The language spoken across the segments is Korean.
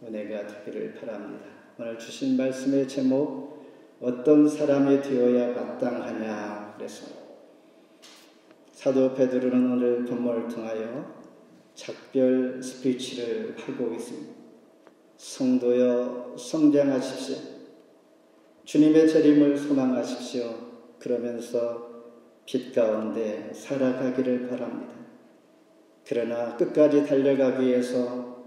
은혜가 되기를 바랍니다. 오늘 주신 말씀의 제목, 어떤 사람이 되어야 마땅하냐. 그래서 사도 베드로는 오늘 본문을 통하여 작별 스피치를 하고 있습니다. 성도여 성장하십시오. 주님의 재림을 소망하십시오. 그러면서 빛 가운데 살아가기를 바랍니다. 그러나 끝까지 달려가기 위해서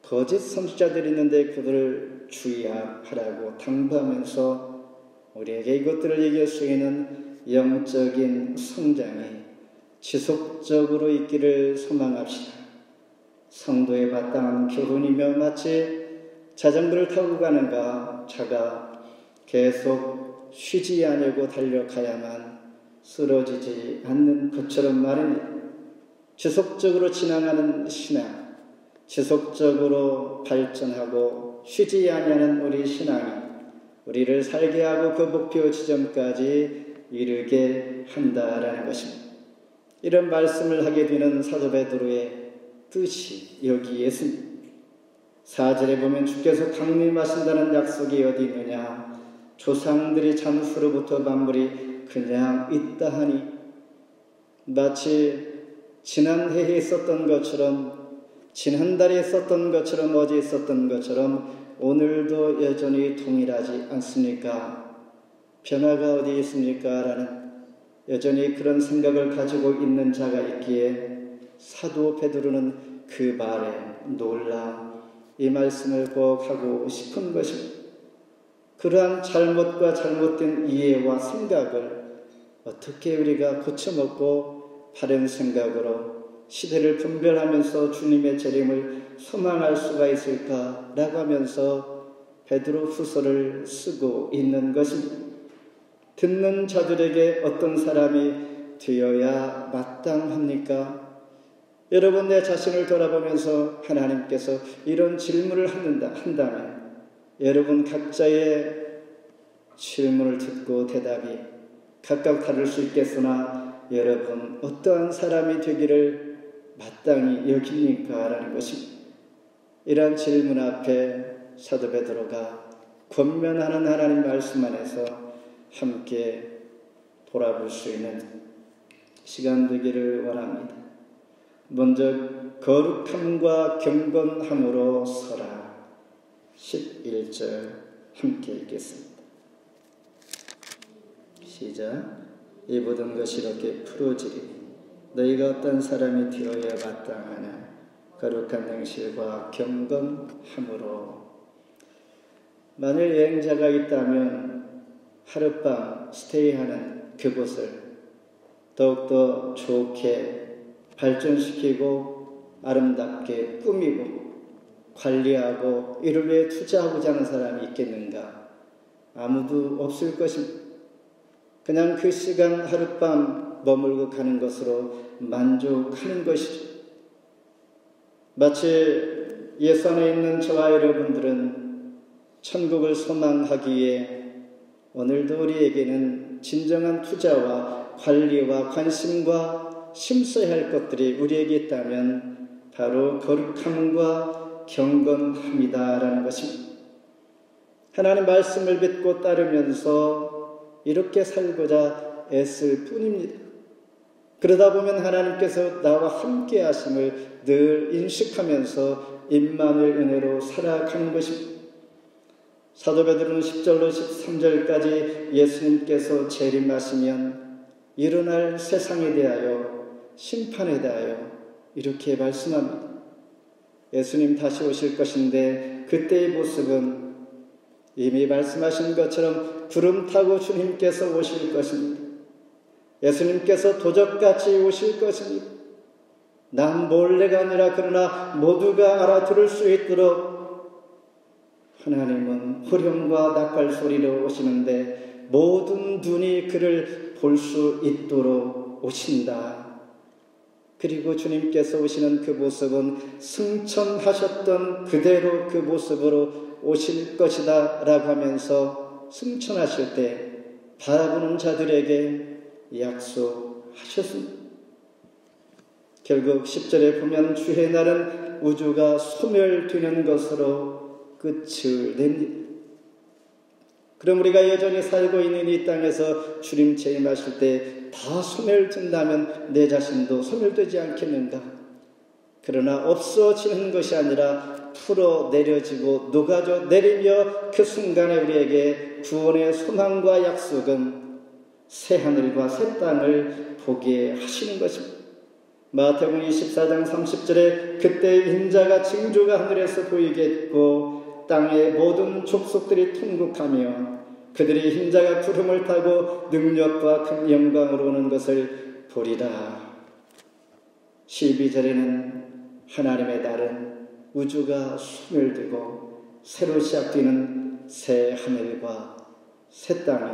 거짓 선지자들이 있는데 그들을 주의하라고 당부하면서 우리에게 이것들을 이길 수 있는 영적인 성장이 지속적으로 있기를 소망합시다. 성도의 마땅한 교훈이며 마치 자전거를 타고 가는가 차가 계속 쉬지 않으려고 달려가야만 쓰러지지 않는 것처럼 말입니다. 지속적으로 지나가는 신앙, 지속적으로 발전하고 쉬지 아니하는 우리 신앙이 우리를 살게 하고 그 목표 지점까지 이르게 한다라는 것입니다. 이런 말씀을 하게 되는 사도 베드로의 뜻이 여기에 있습니다. 4절에 보면 주께서 강림하신다는 약속이 어디 있느냐. 조상들이 잠수로부터 만물이 그냥 있다 하니, 마치 지난해에 있었던 것처럼, 지난달에 있었던 것처럼, 어제 있었던 것처럼 오늘도 여전히 동일하지 않습니까? 변화가 어디 있습니까? 라는 여전히 그런 생각을 가지고 있는 자가 있기에 사도 베드로는 그 말에 놀라 이 말씀을 꼭 하고 싶은 것입니다. 그러한 잘못과 잘못된 이해와 생각을 어떻게 우리가 고쳐먹고 바른 생각으로 시대를 분별하면서 주님의 재림을 소망할 수가 있을까라고 하면서 베드로 후서를 쓰고 있는 것입니다. 듣는 자들에게 어떤 사람이 되어야 마땅합니까? 여러분, 내 자신을 돌아보면서 하나님께서 이런 질문을 한다면 여러분 각자의 질문을 듣고 대답이 각각 다를 수 있겠으나 여러분 어떠한 사람이 되기를 마땅히 여깁니까? 라는 것입니다. 이러한 질문 앞에 사도 베드로가 권면하는 하나님 말씀 안에서 함께 돌아볼 수 있는 시간 되기를 원합니다. 먼저 거룩함과 경건함으로 서라. 11절 함께 읽겠습니다. 시작. 이 모든 것이 이렇게 풀어지리. 너희가 어떤 사람이 되어야 마땅하냐. 거룩한 행실과 경건함으로. 만일 여행자가 있다면 하룻밤 스테이하는 그곳을 더욱더 좋게 발전시키고 아름답게 꾸미고 관리하고 이를 위해 투자하고자 하는 사람이 있겠는가? 아무도 없을 것입니다. 그냥 그 시간 하룻밤 머물고 가는 것으로 만족하는 것이죠. 마치 예수 안에 있는 저와 여러분들은 천국을 소망하기에 오늘도 우리에게는 진정한 투자와 관리와 관심과 심써야 할 것들이 우리에게 있다면 바로 거룩함과 경건함이다라는 것입니다. 하나님 말씀을 믿고 따르면서 이렇게 살고자 애쓸 뿐입니다. 그러다 보면 하나님께서 나와 함께 하심을 늘 인식하면서 임마누엘 은혜로 살아가는 것입니다. 사도 베드로는 10절로 13절까지 예수님께서 재림하시면 일어날 세상에 대하여 심판에 대하여 이렇게 말씀합니다. 예수님 다시 오실 것인데 그때의 모습은 이미 말씀하신 것처럼 구름 타고 주님께서 오실 것입니다. 예수님께서 도적같이 오실 것입니다. 난 몰래가 아니라 그러나 모두가 알아들을 수 있도록 하나님은 호령과 나팔 소리로 오시는데 모든 눈이 그를 볼 수 있도록 오신다. 그리고 주님께서 오시는 그 모습은 승천하셨던 그대로 그 모습으로 오실 것이다 라고 하면서 승천하실 때 바라보는 자들에게 약속하셨습니다. 결국 10절에 보면 주의 날은 우주가 소멸되는 것으로 끝을 냅니다. 그럼 우리가 여전히 살고 있는 이 땅에서 주님 재림하실 때 다 소멸된다면 내 자신도 소멸되지 않겠는가? 그러나 없어지는 것이 아니라 풀어 내려지고 녹아져 내리며 그 순간에 우리에게 구원의 소망과 약속은 새 하늘과 새 땅을 보게 하시는 것입니다. 마태복음 24장 30절에 그때 인자가 징조가 하늘에서 보이겠고 땅의 모든 족속들이 통곡하며 그들이 흰자가 구름을 타고 능력과 큰 영광으로 오는 것을 보리라. 12절에는 하나님의 날은 우주가 소멸되고 새로 시작되는 새 하늘과 새 땅이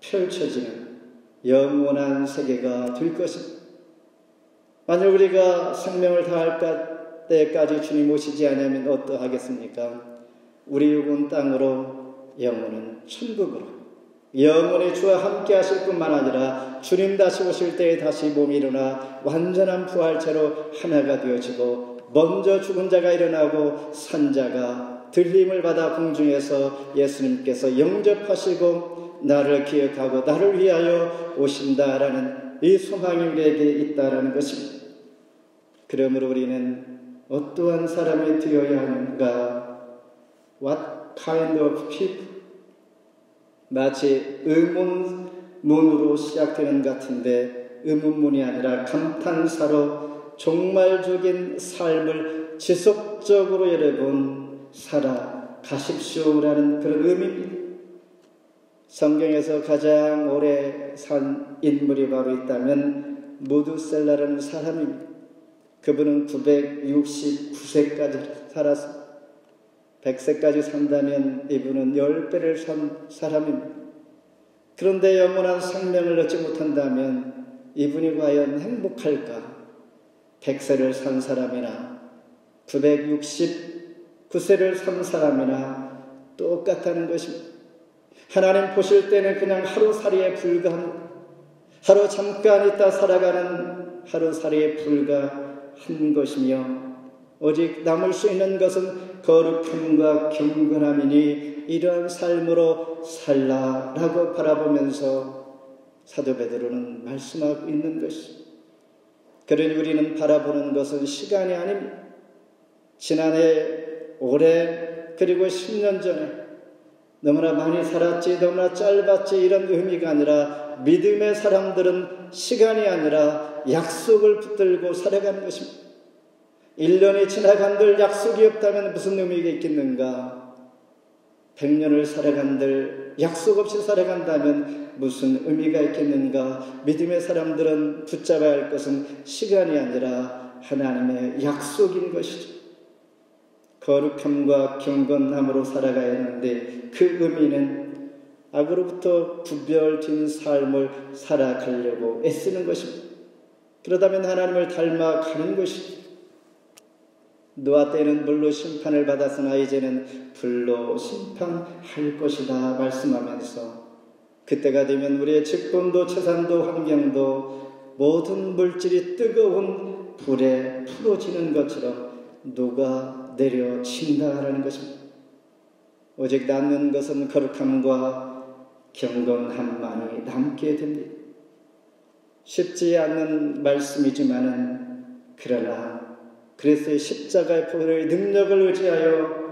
펼쳐지는 영원한 세계가 될 것입니다. 만약 우리가 생명을 다할 때까지 주님 오시지 않으면 어떠하겠습니까? 우리 육은 땅으로, 영혼은 천국으로, 영원히 주와 함께 하실 뿐만 아니라 주님 다시 오실 때에 다시 몸이 일어나 완전한 부활체로 하나가 되어지고 먼저 죽은 자가 일어나고 산 자가 들림을 받아 공중에서 예수님께서 영접하시고 나를 기억하고 나를 위하여 오신다라는 이 소망이 우리에게 있다라는 것입니다. 그러므로 우리는 어떠한 사람이 되어야 하는가? What kind of people? 마치 의문문으로 시작되는 것 같은데 의문문이 아니라 감탄사로 종말적인 삶을 지속적으로 여러분 살아가십시오라는 그런 의미입니다. 성경에서 가장 오래 산 인물이 바로 있다면 무두셀라라는 사람입니다. 그분은 969세까지 살았습니다. 100세까지 산다면 이분은 10배를 산 사람입니다. 그런데 영원한 생명을 얻지 못한다면 이분이 과연 행복할까? 100세를 산 사람이나 969세를 산 사람이나 똑같다는 것입니다. 하나님 보실 때는 그냥 하루살이에 불과합니다. 하루 잠깐 있다 살아가는 하루살이에 불과한 것이며 오직 남을 수 있는 것은 거룩함과 경건함이니 이러한 삶으로 살라라고 바라보면서 사도 베드로는 말씀하고 있는 것입니다. 그러니 우리는 바라보는 것은 시간이 아닙니다. 지난해, 올해, 그리고 10년 전에 너무나 많이 살았지, 너무나 짧았지 이런 의미가 아니라 믿음의 사람들은 시간이 아니라 약속을 붙들고 살아가는 것입니다. 1년이 지나간들 약속이 없다면 무슨 의미가 있겠는가? 100년을 살아간들 약속 없이 살아간다면 무슨 의미가 있겠는가? 믿음의 사람들은 붙잡아야 할 것은 시간이 아니라 하나님의 약속인 것이죠. 거룩함과 경건함으로 살아가야 하는데 그 의미는 악으로부터 구별된 삶을 살아가려고 애쓰는 것입니다. 그러다면 하나님을 닮아가는 것입니다. 노아 때는 물로 심판을 받았으나 이제는 불로 심판할 것이다 말씀하면서 그때가 되면 우리의 직분도 재산도 환경도 모든 물질이 뜨거운 불에 풀어지는 것처럼 녹아 내려진다라는 것입니다. 오직 남는 것은 거룩함과 경건함만이 남게 됩니다. 쉽지 않은 말씀이지만은 그러나 그리스도의 십자가의 보혈의 능력을 의지하여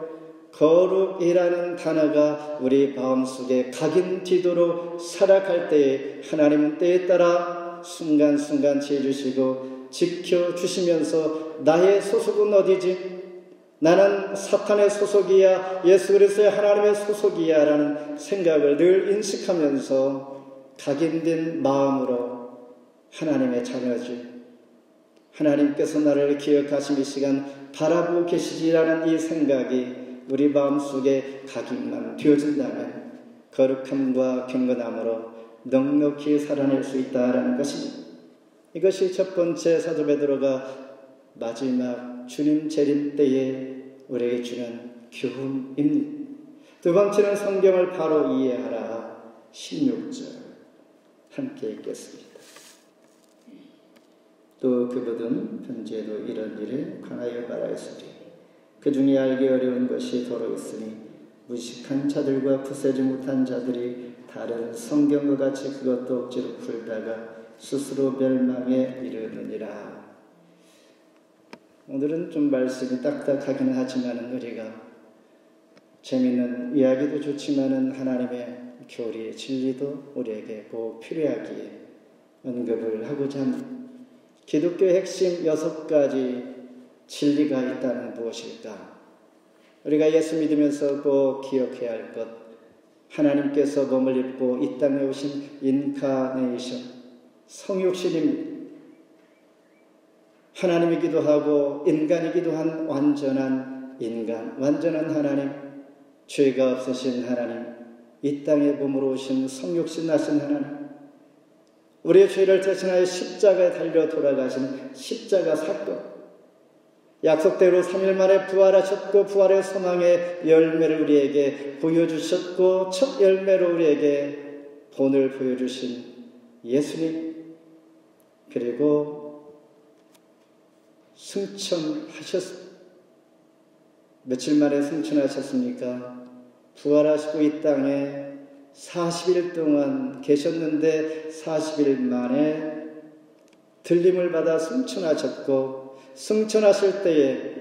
거룩이라는 단어가 우리 마음속에 각인되도록 살아갈 때에 하나님은 때에 따라 순간순간 지어주시고 지켜주시면서 나의 소속은 어디지? 나는 사탄의 소속이야 예수 그리스도의 하나님의 소속이야 라는 생각을 늘 인식하면서 각인된 마음으로 하나님의 자녀지 하나님께서 나를 기억하신 이 시간 바라보고 계시지라는 이 생각이 우리 마음속에 각인만 되어진다면 거룩함과 경건함으로 넉넉히 살아낼 수 있다라는 것입니다. 이것이 첫 번째 사도 베드로가 마지막 주님 재림 때에 우리에게 주는 교훈입니다. 두 번째는 성경을 바로 이해하라 16절 함께 읽겠습니다. 또 그분은 현재도 이런 일에 관하여 말하였으니 그 중에 알기 어려운 것이 더러 있으니 무식한 자들과 부세지 못한 자들이 다른 성경과 같이 그것도 억지로 풀다가 스스로 멸망에 이르느니라. 오늘은 좀 말씀이 딱딱하기는 하지만 우리가 재미있는 이야기도 좋지만은 하나님의 교리, 진리도 우리에게 꼭 필요하기에 언급을 하고자 합니다. 기독교의 핵심 6가지 진리가 있다는 무엇일까? 우리가 예수 믿으면서 꼭 기억해야 할 것, 하나님께서 몸을 입고 이 땅에 오신 인카네이션, 성육신입니다. 하나님이기도 하고 인간이기도 한 완전한 인간, 완전한 하나님, 죄가 없으신 하나님, 이 땅에 몸으로 오신 성육신 나신 하나님, 우리의 죄를 대신하여 십자가에 달려 돌아가신 십자가 사건, 약속대로 3일 만에 부활하셨고 부활의 소망의 열매를 우리에게 보여주셨고 첫 열매로 우리에게 본을 보여주신 예수님, 그리고 승천하셨습니다. 며칠 만에 승천하셨습니까? 부활하시고 이 땅에 40일 동안 계셨는데 40일 만에 들림을 받아 승천하셨고, 승천하실 때에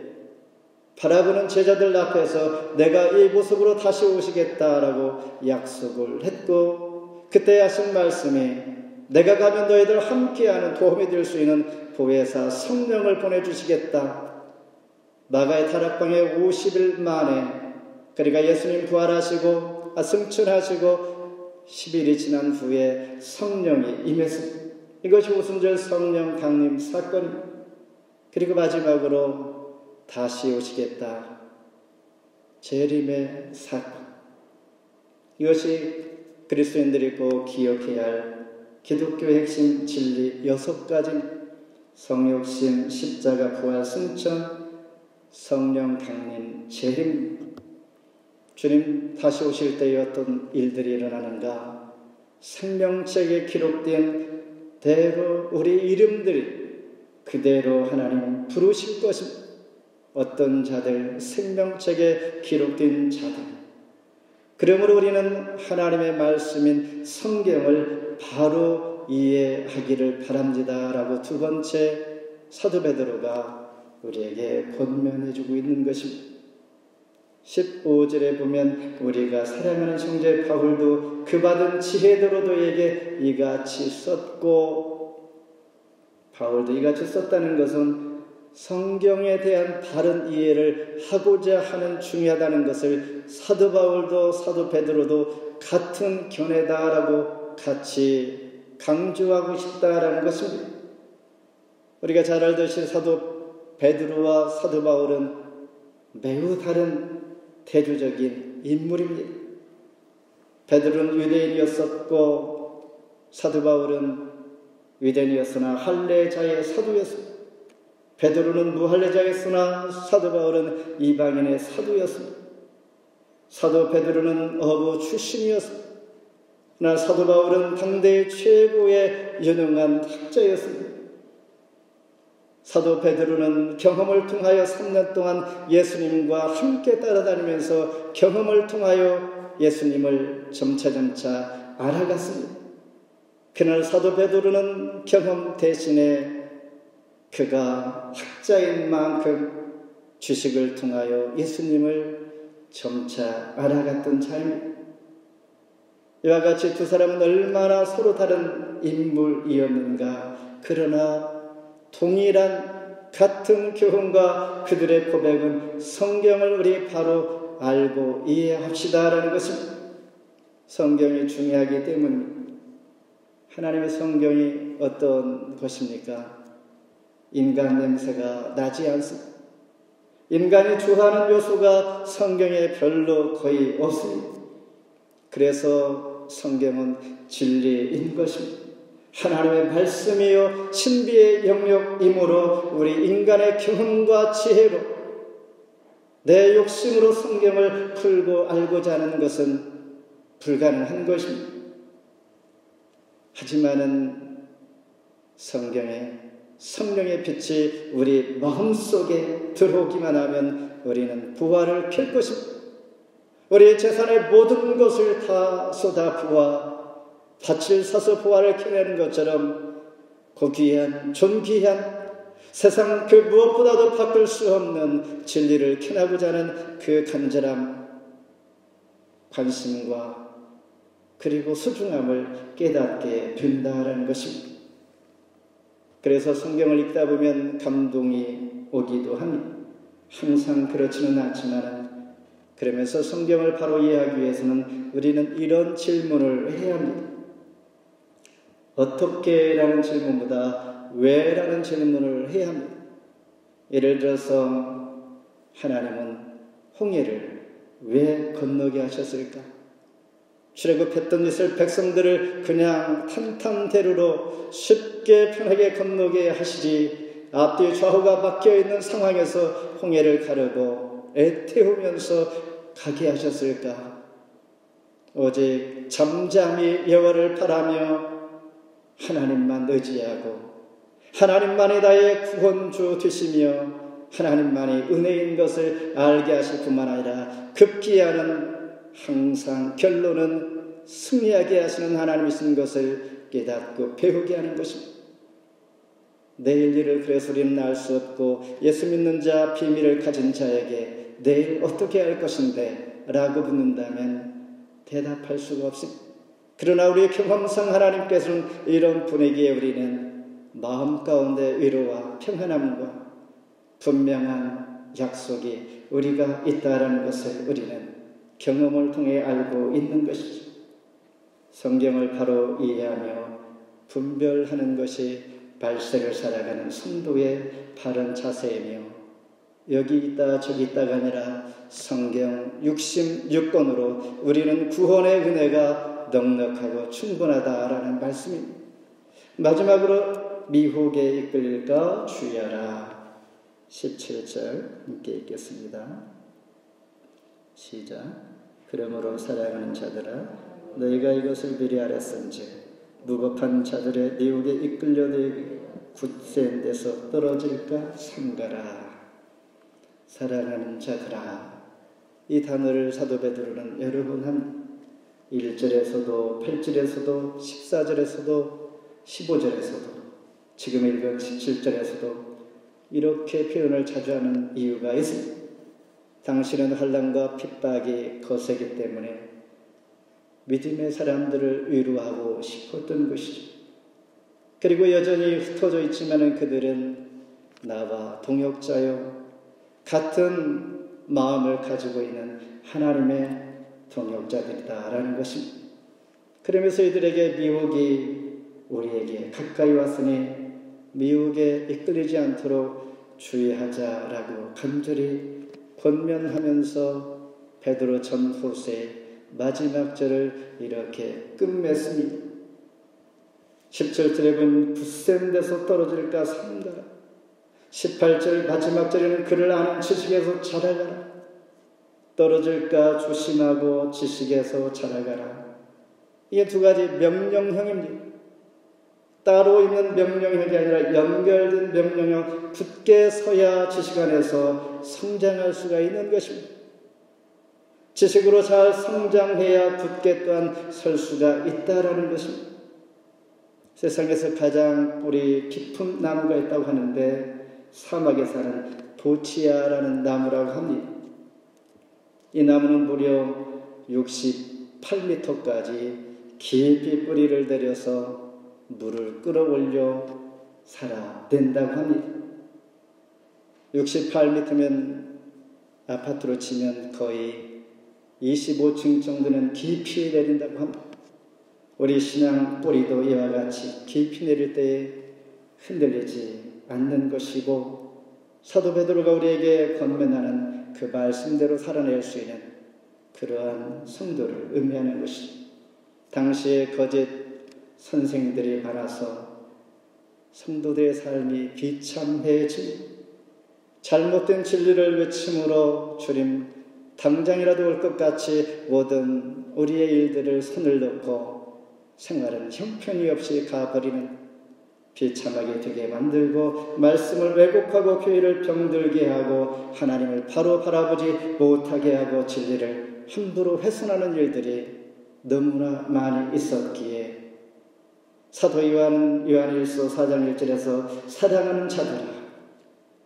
바라보는 제자들 앞에서 내가 이 모습으로 다시 오시겠다라고 약속을 했고, 그때 하신 말씀이 내가 가면 너희들 함께하는 도움이 될 수 있는 보혜사 성령을 보내주시겠다. 마가의 다락방에 50일 만에, 그러니까 예수님 부활하시고 승천하시고 10일이 지난 후에 성령이 임했습니다. 이것이 오순절 성령 강림 사건입니다. 그리고 마지막으로 다시 오시겠다. 재림의 사건. 이것이 그리스도인들이 꼭 기억해야 할 기독교의 핵심 진리 6가지. 성육신, 십자가, 부활, 승천, 성령 강림, 재림. 주님 다시 오실 때에 어떤 일들이 일어나는가? 생명책에 기록된 대로 우리 이름들이 그대로 하나님 부르실 것입니다. 어떤 자들, 생명책에 기록된 자들. 그러므로 우리는 하나님의 말씀인 성경을 바로 이해하기를 바랍니다. 라고 두 번째 사도 베드로가 우리에게 권면해주고 있는 것입니다. 15절에 보면 우리가 사랑하는 형제 바울도 그 받은 지혜대로 너에게 이같이 썼고, 바울도 이같이 썼다는 것은 성경에 대한 바른 이해를 하고자 하는 중요하다는 것을 사도 바울도 사도 베드로도 같은 견해다라고 같이 강조하고 싶다라는 것입니다. 우리가 잘 알듯이 사도 베드로와 사도 바울은 매우 다른 대조적인 인물입니다. 베드로는 유대인이었었고 사도 바울은 유대인이었으나 할례자의 사도였습니다. 베드로는 무할례자였으나 사도 바울은 이방인의 사도였습니다. 사도 베드로는 어부 출신이었습니다. 그러나 사도 바울은 당대 최고의 유능한 학자였습니다. 사도 베드로는 경험을 통하여 3년 동안 예수님과 함께 따라다니면서 경험을 통하여 예수님을 점차점차 알아갔습니다. 그날 사도 베드로는 경험 대신에 그가 학자인 만큼 지식을 통하여 예수님을 점차 알아갔던 자입니다. 이와 같이 두 사람은 얼마나 서로 다른 인물이었는가. 그러나 동일한 같은 교훈과 그들의 고백은 성경을 우리 바로 알고 이해합시다라는 것입니다. 성경이 중요하기 때문입니다. 하나님의 성경이 어떤 것입니까? 인간 냄새가 나지 않습니다. 인간이 좋아하는 요소가 성경에 별로 거의 없습니다. 그래서 성경은 진리인 것입니다. 하나님의 말씀이요 신비의 영역이므로 우리 인간의 경험과 지혜로 내 욕심으로 성경을 풀고 알고자 하는 것은 불가능한 것입니다. 하지만은 성경에 성령의 빛이 우리 마음속에 들어오기만 하면 우리는 부활을 펼 것입니다. 우리의 재산의 모든 것을 다 쏟아 부어 밭을 사서 부활을 켜내는 것처럼 고귀한 존귀한 세상 그 무엇보다도 바꿀 수 없는 진리를 켜나고자 하는 그 간절함, 관심과 그리고 소중함을 깨닫게 된다라는 것입니다. 그래서 성경을 읽다 보면 감동이 오기도 합니다. 항상 그렇지는 않지만 그러면서 성경을 바로 이해하기 위해서는 우리는 이런 질문을 해야 합니다. 어떻게? 라는 질문보다 왜? 라는 질문을 해야 합니다. 예를 들어서 하나님은 홍해를 왜 건너게 하셨을까? 출애굽했던 이스라엘 백성들을 그냥 탄탄대로로 쉽게 편하게 건너게 하시지 앞뒤 좌우가 막혀있는 상황에서 홍해를 가르고 애태우면서 가게 하셨을까? 오직 잠잠히 여호와를 바라며 하나님만 의지하고 하나님만이 나의 구원주 되시며 하나님만이 은혜인 것을 알게 하실 뿐만 아니라 급기야는 항상 결론은 승리하게 하시는 하나님이신 것을 깨닫고 배우게 하는 것입니다. 내일 일을 그래서 우리는 알 수 없고 예수 믿는 자 비밀을 가진 자에게 내일 어떻게 할 것인데 라고 묻는다면 대답할 수가 없습니다. 그러나 우리의 경험상 하나님께서는 이런 분위기에 우리는 마음 가운데 위로와 평안함과 분명한 약속이 우리가 있다라는 것을 우리는 경험을 통해 알고 있는 것이죠. 성경을 바로 이해하며 분별하는 것이 발세를 살아가는 성도의 바른 자세이며 여기 있다 저기 있다가 아니라 성경 66권으로 우리는 구원의 은혜가 넉넉하고 충분하다라는 말씀입니다. 마지막으로 미혹에 이끌릴까 주의하라. 17절 함께 읽겠습니다. 시작. 그러므로 사랑하는 자들아 너희가 이것을 미리 알았은지 무법한 자들의 미혹에 이끌려 너희 굳센 데서 떨어질까 삼가라. 사랑하는 자들아, 이 단어를 사도 베드로는 여러 번 합니다. 1절에서도 8절에서도 14절에서도 15절에서도 지금 읽은 17절에서도 이렇게 표현을 자주 하는 이유가 있습니다. 당신은 환난과 핍박이 거세기 때문에 믿음의 사람들을 위로하고 싶었던 것이죠. 그리고 여전히 흩어져 있지만 그들은 나와 동역자요 같은 마음을 가지고 있는 하나님의 동역자들이다라는 것입니다. 그러면서 이들에게 미혹이 우리에게 가까이 왔으니 미혹에 이끌리지 않도록 주의하자라고 간절히 권면하면서 베드로 전후서의 마지막 절을 이렇게 끝맺습니다. 17절에 보면 굳센 데서 떨어질까 삼가라. 18절 마지막 절에는 그를 아는 지식에서 자라가라. 떨어질까 조심하고 지식에서 자라가라. 이게 두 가지 명령형입니다. 따로 있는 명령형이 아니라 연결된 명령형, 굳게 서야 지식 안에서 성장할 수가 있는 것입니다. 지식으로 잘 성장해야 굳게 또한 설 수가 있다라는 것입니다. 세상에서 가장 뿌리 깊은 나무가 있다고 하는데 사막에 사는 도치아라는 나무라고 합니다. 이 나무는 무려 68m까지 깊이 뿌리를 내려서 물을 끌어올려 살아낸다고 합니다. 68m면 아파트로 치면 거의 25층 정도는 깊이 내린다고 합니다. 우리 신앙 뿌리도 이와 같이 깊이 내릴 때에 흔들리지 않는 것이고 사도 베드로가 우리에게 권면하는 그 말씀대로 살아낼 수 있는 그러한 성도를 의미하는 것입니다. 당시에 거짓 선생들이 많아서 성도들의 삶이 비참해집니다. 잘못된 진리를 외침으로 주님 당장이라도 올 것 같이 모든 우리의 일들을 손을 놓고 생활은 형편이 없이 가버리는 비참하게 되게 만들고 말씀을 왜곡하고 교회를 병들게 하고 하나님을 바로 바라보지 못하게 하고 진리를 함부로 훼손하는 일들이 너무나 많이 있었기에 사도 요한일서 4장 1절에서 사랑하는 자들아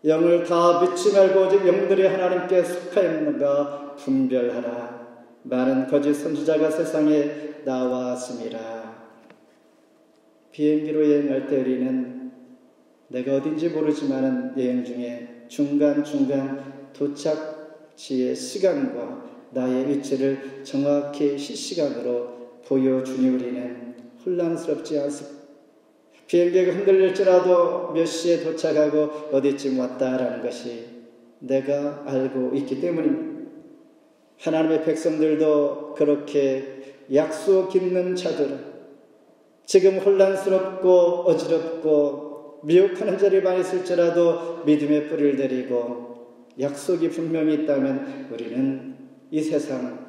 영을 다 믿지 말고 오직 영들이 하나님께 속하였는가 분별하라. 많은 거짓 선지자가 세상에 나왔음이라. 비행기로 여행할 때 우리는 내가 어딘지 모르지만 여행 중에 중간중간 도착지의 시간과 나의 위치를 정확히 실시간으로 보여주니 우리는 혼란스럽지 않습니다. 비행기가 흔들릴지라도 몇 시에 도착하고 어디쯤 왔다라는 것이 내가 알고 있기 때문입니다. 하나님의 백성들도 그렇게 약속 있는 자들은 지금 혼란스럽고 어지럽고 미혹하는 자리 많이 있을지라도 믿음의 뿌리를 내리고 약속이 분명히 있다면 우리는 이 세상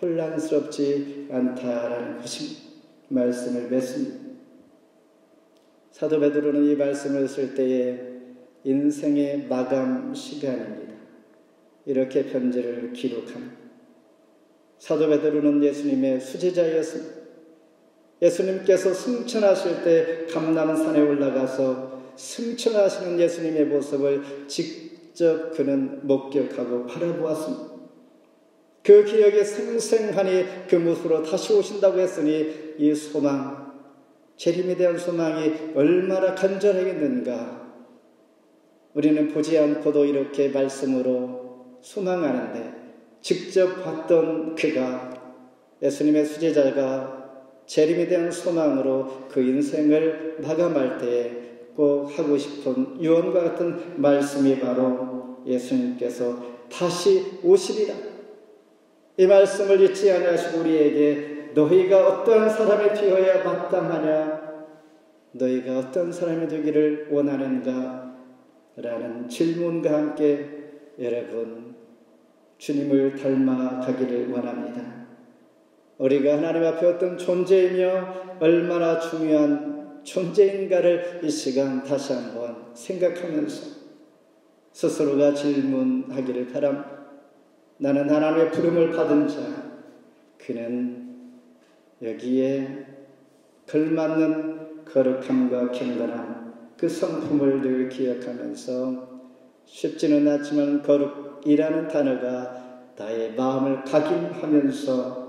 혼란스럽지 않다라는 것입니다. 말씀을 맺습니다. 사도 베드로는 이 말씀을 쓸 때에 인생의 마감 시간입니다. 이렇게 편지를 기록합니다. 사도 베드로는 예수님의 수제자였습니다. 예수님께서 승천하실 때 감람산에 올라가서 승천하시는 예수님의 모습을 직접 그는 목격하고 바라보았습니다. 그 기억이 생생하니 그 모습으로 다시 오신다고 했으니 이 소망, 재림에 대한 소망이 얼마나 간절하겠는가. 우리는 보지 않고도 이렇게 말씀으로 소망하는데 직접 봤던 그가 예수님의 수제자가 재림에 대한 소망으로 그 인생을 마감할 때에 꼭 하고 싶은 유언과 같은 말씀이 바로 예수님께서 다시 오시리라. 이 말씀을 잊지 아니하시고 우리에게 너희가 어떠한 사람이 되어야 마땅하냐? 너희가 어떤 사람이 되기를 원하는가? 라는 질문과 함께 여러분 주님을 닮아가기를 원합니다. 우리가 하나님 앞에 어떤 존재이며 얼마나 중요한 존재인가를 이 시간 다시 한번 생각하면서 스스로가 질문하기를 바랍니다. 나는 하나님의 부름을 받은 자, 그는 여기에 걸맞는 거룩함과 경건함, 그 성품을 늘 기억하면서 쉽지는 않지만 거룩이라는 단어가 나의 마음을 각인하면서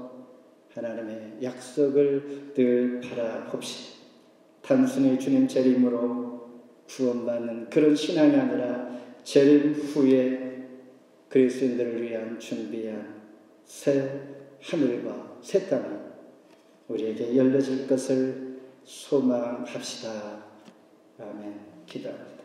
하나님의 약속을 늘 바라봅시다. 단순히 주님 재림으로 구원받는 그런 신앙이 아니라 재림 후에 그리스도인들을 위한 준비한 새 하늘과 새 땅이 우리에게 열려질 것을 소망합시다. 아멘. 기도합니다.